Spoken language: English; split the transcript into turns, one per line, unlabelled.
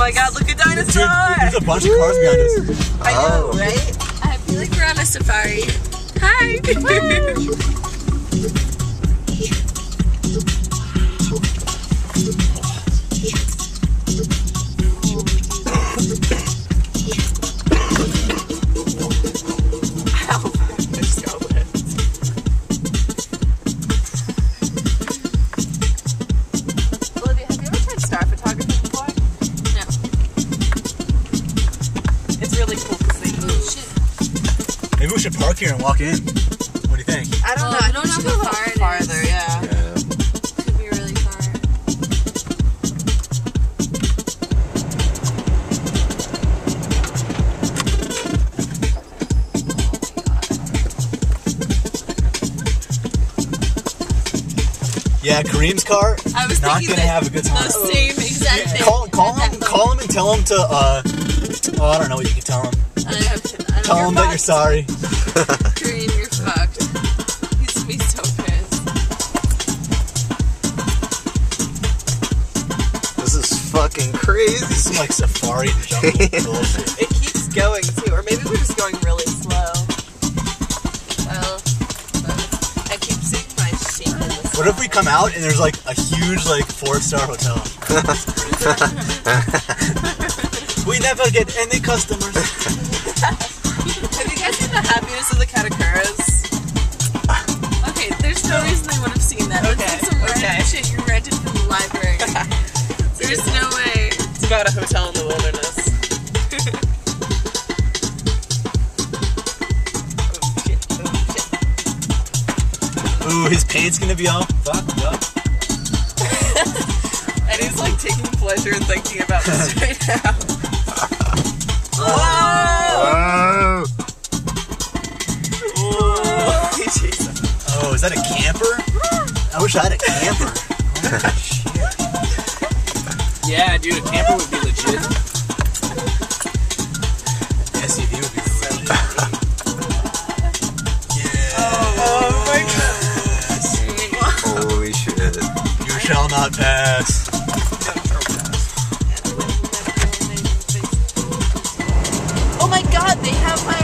my god, look at dinosaur!
Dude, there's a bunch of cars behind us.
I know, right?
I feel like we're on a safari. Hi!
Olivia, have you ever tried star photography before?
No.
It's really cool to see.
Oh, shit.
Maybe we should park here and walk in. What do you think?
I don't know.
I
I
don't
think we
know
should go
how
a
far
little
it is.
farther, yeah.
Could be really far.
Yeah, Kareem's car.
I was
Not
thinking
gonna
that
have a good time.
the same exact thing.
Call
at
him.
that
Call him and tell him to. Oh, I don't know what you can tell him.
moment. I don't
Tell him that you're sorry.
Green, you're fucked. He's gonna be so pissed.
This is fucking crazy.
This is like safari jungle bullshit.
It keeps going too, or maybe we're just going really slow.
Well,
I keep seeing my sheep in the
What if we come out and there's like a huge like 4-star hotel? We never get any customers.
Have you guys seen The Happiness of the Katakuras?
okay, there's no reason they would have seen that. That's
Okay,
like some random
okay.
shit you rented from the library. There's no way.
It's about a hotel in the wilderness.
Ooh, his paint's gonna be all fucked up.
And he's like taking pleasure in thinking about this right now. Whoa!
Oh.
Oh, Jesus.
Oh, is that a camper? I wish I had a camper. Holy shit.
Yeah, dude, a camper would be legit.
The SUV would be legit. Yeah.
Oh my god.
Holy shit.
You shall not pass.
Oh my god, they have my